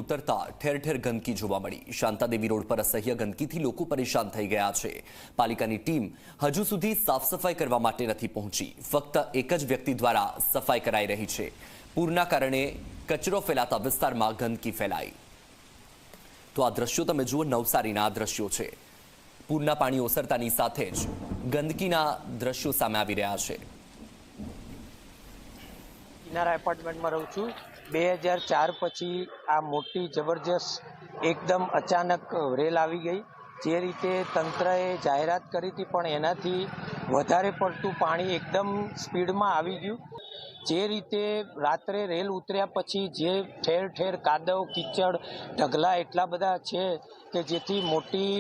ઉતરતા ઠેર ઠેર ગંદકી જોવા મળી। શાંતાદેવી રોડ પર અસહ્ય ગંદકીથી લોકો પરેશાન થઈ ગયા છે। પાલિકાની ટીમ હજુ સુધી સાફ સફાઈ કરવા માટે નથી પહોંચી। ફક્ત એક જ વ્યક્તિ દ્વારા સફાઈ કરાઈ રહી છે। પૂરના કારણે કચરો ફેલાતા વિસ્તારમાં ગંદકી ફેલાઈ। તો આ દ્રશ્યો તમે જુઓ, નવસારીના દ્રશ્યો છે। પૂરના પાણી ઓસરતાની સાથે જ ગંદકીના દ્રશ્યો સામે આવી રહ્યા છે। કિનારા એપાર્ટમેન્ટમાં રહું છું। 2004 પછી આ મોટી જબરજસ્ત એકદમ અચાનક રેલ આવી ગઈ। જે રીતે તંત્રએ જાહેરાત કરી હતી પણ એનાથી વધારે પડતું પાણી એકદમ સ્પીડમાં આવી ગયું। જે રીતે રાત્રે રેલ ઉતર્યા પછી જે ઠેર ઠેર કાદવ કીચડ ઢગલા એટલા બધા છે કે જેથી મોટી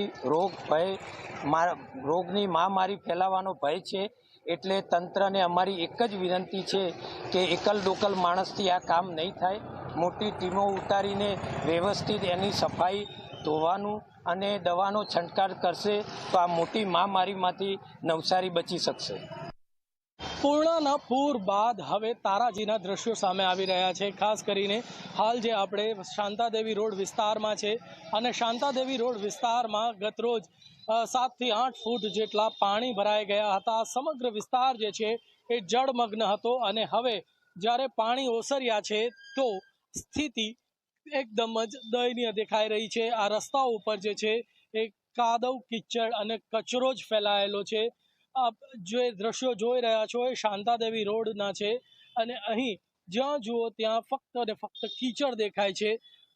રોગની મહામારી ફેલાવાનો ભય છે। એટલે તંત્રને અમારી એક જ વિનંતી છે કે એકલ દોકલ માણસથી આ કામ નહીં થાય। મોટી ટીમો ઉતારીને વ્યવસ્થિત એની સફાઈ ધોવાનું અને દવાનો છંટકાવ કરશે તો આ મોટી મહામારીમાંથી નવસારી બચી શકશે। પૂર્ણના પૂર બાદ હવે તારાજીના દ્રશ્યો સામે આવી રહ્યા છે। ખાસ કરીને હાલ જે આપણે શાંતાદેવી રોડ વિસ્તારમાં છે અને શાંતાદેવી રોડ વિસ્તારમાં ગતરોજ 7 થી 8 ફૂટ જેટલા પાણી ભરાઈ ગયા હતા। સમગ્ર વિસ્તાર જે છે એ જળમગ્ન હતો અને હવે જ્યારે પાણી ઓસર્યા છે તો સ્થિતિ એકદમ જ દયનીય દેખાઈ રહી છે। આ રસ્તાઓ ઉપર જે છે એ કાદવ કીચડ અને કચરો જ ફેલાયેલો છે। આપ જે દ્રશ્યો જોઈ રહ્યા છો એ શાંતાદેવી રોડના છે અને અહીં જ્યાં જુઓ ત્યાં ફક્ત અને ફક્ત કીચડ દેખાય છે।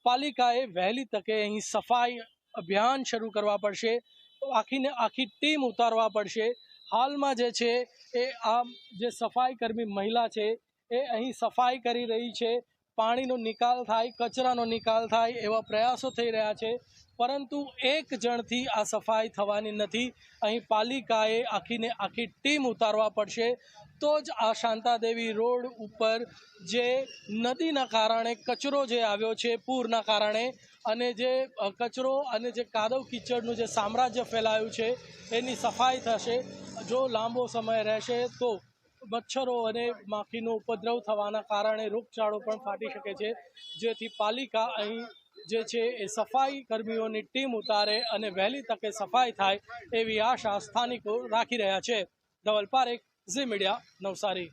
પાલિકાએ વહેલી તકે અહીં સફાઈ અભિયાન શરૂ કરવા પડશે। આખીને આખી ટીમ ઉતારવા પડશે। હાલમાં જે છે એ આ જે સફાઈ કર્મી મહિલા છે એ અહીં સફાઈ કરી રહી છે। પાણીનો નિકાલ થાય, કચરાનો નિકાલ થાય એવા પ્રયાસો થઈ રહ્યા છે, પરંતુ એક જણથી આ સફાઈ થવાની નથી। અહીં પાલિકાએ આખીને આખી ટીમ ઉતારવા પડશે તો જ આ શાંતાદેવી રોડ ઉપર જે નદીના કારણે કચરો જે આવ્યો છે પૂરના કારણે અને જે કચરો અને જે કાદવ કીચડનું જે સામ્રાજ્ય ફેલાયું છે એની સફાઈ થશે। જો લાંબો સમય રહેશે તો મચ્છરો અને માખીનો ઉપદ્રવ થવાના કારણે રોગચાળો પણ ફાટી શકે છે, જેથી પાલિકા અહીં જે છે એ સફાઈ કર્મીઓની ટીમ ઉતારે અને વહેલી તકે સફાઈ થાય એવી આશા સ્થાનિકો રાખી રહ્યા છે। ધવલ પારેખ, ઝી મીડિયા, નવસારી।